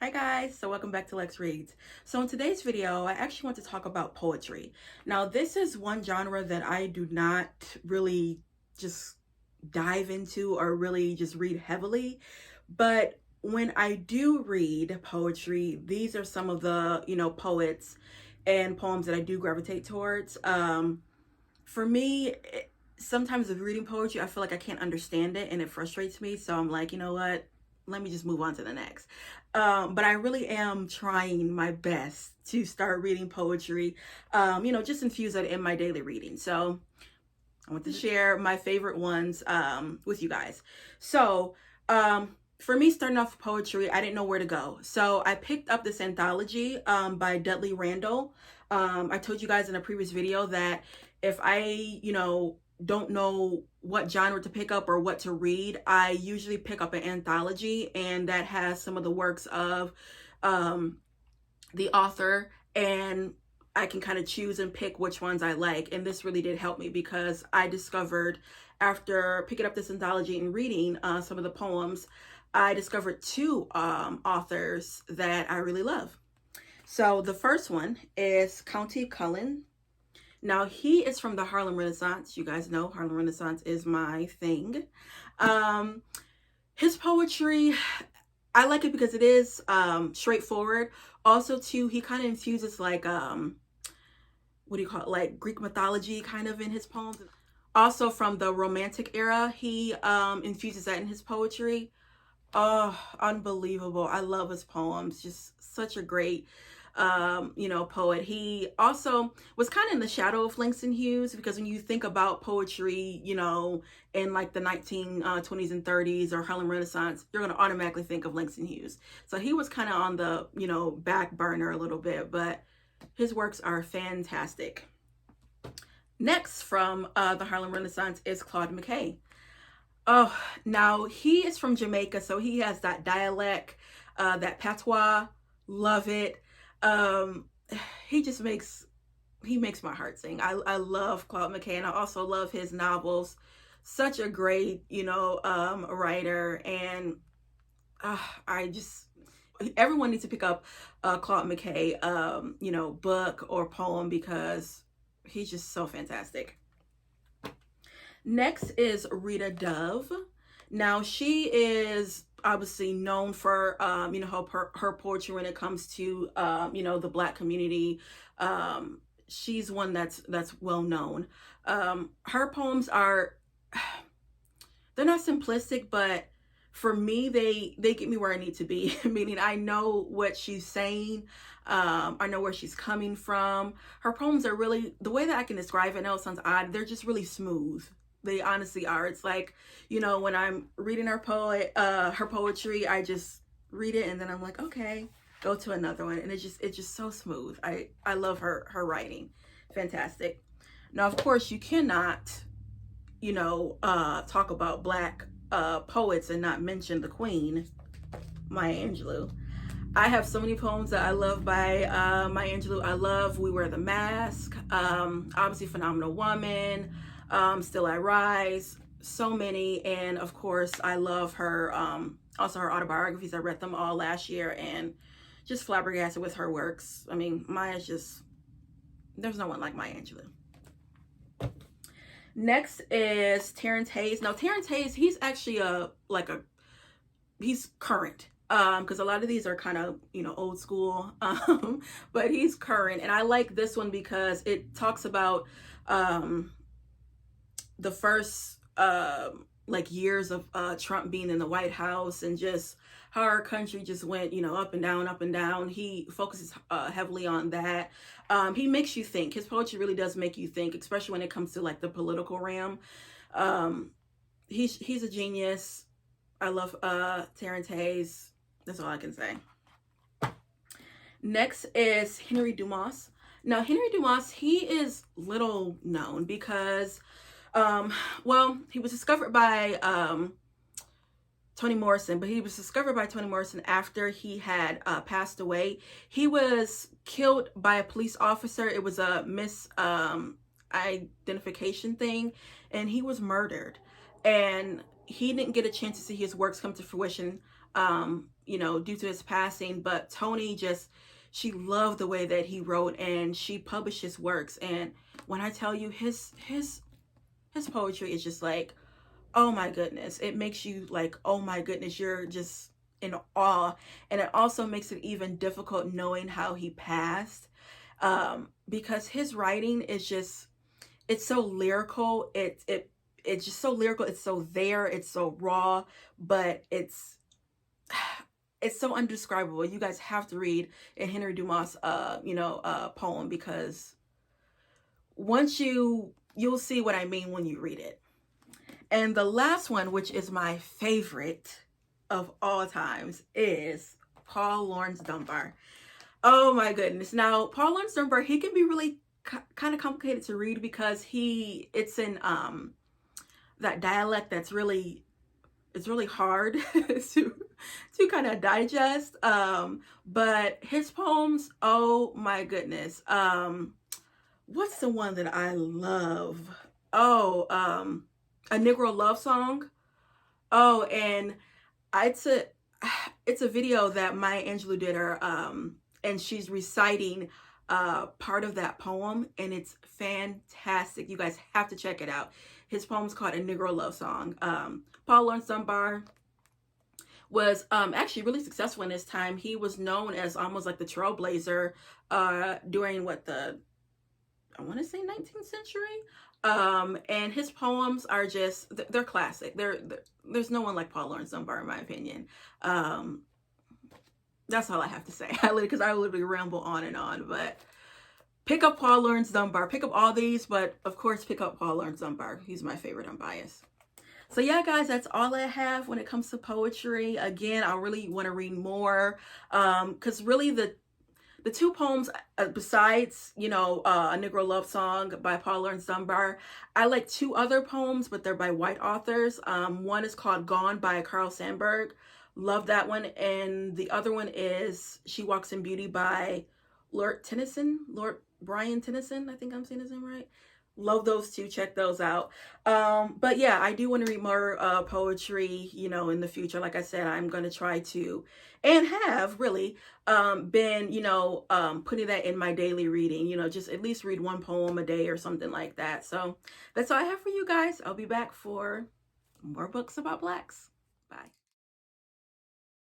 Hi guys, so welcome back to Lex Reads. So in today's video, I actually want to talk about poetry. Now this is one genre that I do not really just dive into or really just read heavily, but when I do read poetry, these are some of the, poets and poems that I do gravitate towards. For me, sometimes with reading poetry, I feel like I can't understand it and it frustrates me. So I'm like, you know what? Let me just move on to the next. But I really am trying my best to start reading poetry, just infuse it in my daily reading. So I want to share my favorite ones with you guys. So, for me, starting off with poetry, I didn't know where to go. So I picked up this anthology by Dudley Randall. I told you guys in a previous video that if I, don't know what genre to pick up or what to read, I usually pick up an anthology and that has some of the works of the author, and I can kind of choose and pick which ones I like. And this really did help me because I discovered after picking up this anthology and reading some of the poems, I discovered two authors that I really love. So the first one is County Cullen. Now he is from the Harlem Renaissance. You guys know Harlem Renaissance is my thing. Um, his poetry, I like it because it is straightforward. Also, too, he kind of infuses like what do you call it, like Greek mythology kind of in his poems. Also, from the Romantic era, he infuses that in his poetry. Oh, unbelievable! I love his poems. Just such a great poet. He also was kind of in the shadow of Langston Hughes because when you think about poetry, in like the 1920s and 30s or Harlem Renaissance, you're going to automatically think of Langston Hughes. So he was kind of on the, back burner a little bit, but his works are fantastic. Next from the Harlem Renaissance is Claude McKay. Oh, now he is from Jamaica, so he has that dialect, that patois. Love it. Um, he just makes my heart sing. I love Claude McKay, and I also love his novels. Such a great, writer, and I just everyone needs to pick up Claude McKay, book or poem because he's just so fantastic. Next is Rita Dove. Now she is obviously known for her poetry when it comes to the Black community. She's one that's well known. Her poems are they're not simplistic, but for me they get me where I need to be. Meaning I know what she's saying. I know where she's coming from. Her poems are really, the way that I can describe it, I know it sounds odd, they're just really smooth. They honestly are. It's like, when I'm reading her poetry, I just read it and then I'm like, okay, go to another one. And it's just so smooth. I love her writing. Fantastic. Now, of course, you cannot, talk about Black poets and not mention the Queen, Maya Angelou. I have so many poems that I love by Maya Angelou. I love We Wear the Mask, obviously Phenomenal Woman, Still I Rise, so many. And of course, I love her, also her autobiographies. I read them all last year and just flabbergasted with her works. I mean, Maya's just, there's no one like Maya Angelou. Next is Terrence Hayes. Now, Terrence Hayes, he's actually he's current. Because a lot of these are kind of, old school, but he's current. And I like this one because it talks about the first years of Trump being in the White House and just how our country just went, up and down, up and down. He focuses heavily on that. He makes you think. His poetry really does make you think, especially when it comes to like the political realm. He's a genius. I love Terrence Hayes. That's all I can say. Next is Henry Dumas. Now, Henry Dumas, he is little known because, he was discovered by Toni Morrison, but he was discovered by Toni Morrison after he had passed away. He was killed by a police officer. It was a misidentification thing, and he was murdered. And he didn't get a chance to see his works come to fruition you know, due to his passing, but Toni just, she loved the way that he wrote, and she published his works. And when I tell you, his poetry is just like, oh my goodness, it makes you like, oh my goodness, you're just in awe. And it also makes it even difficult knowing how he passed, because his writing is just, it's so lyrical. It's just so lyrical. It's so there. It's so raw, but it's so undescribable. You guys have to read a Henry Dumas poem, because once you'll see what I mean when you read it. And the last one, which is my favorite of all times, is Paul Laurence Dunbar. Oh my goodness. Now, Paul Laurence Dunbar, he can be really kind of complicated to read, because it's in that dialect that's really, it's really hard to kind of digest. But his poems, oh my goodness. What's the one that I love? Oh, A Negro Love Song. Oh, and it's a video that Maya Angelou did her, and she's reciting part of that poem, and it's fantastic. You guys have to check it out. His poem's called A Negro Love Song. Paul Laurence Dunbar was actually really successful in his time. He was known as almost like the trailblazer during I want to say 19th century. And his poems are just, they're classic. There's no one like Paul Laurence Dunbar, in my opinion. That's all I have to say, because I literally ramble on and on. But pick up Paul Laurence Dunbar. Pick up all these, but of course, pick up Paul Laurence Dunbar. He's my favorite, unbiased. So yeah, guys, that's all I have when it comes to poetry. Again, I really want to read more, because really the two poems, besides, A Negro Love Song by Paul Laurence Dunbar, I like two other poems, but they're by white authors. One is called Gone by Carl Sandburg. Love that one. And the other one is She Walks in Beauty by Lord Brian Tennyson. I think I'm saying his name right. Love those two. Check those out. But yeah, I do want to read more poetry, in the future. Like I said, I'm going to try to, and have really been, putting that in my daily reading, just at least read one poem a day or something like that. So that's all I have for you guys. I'll be back for more books about Blacks. Bye.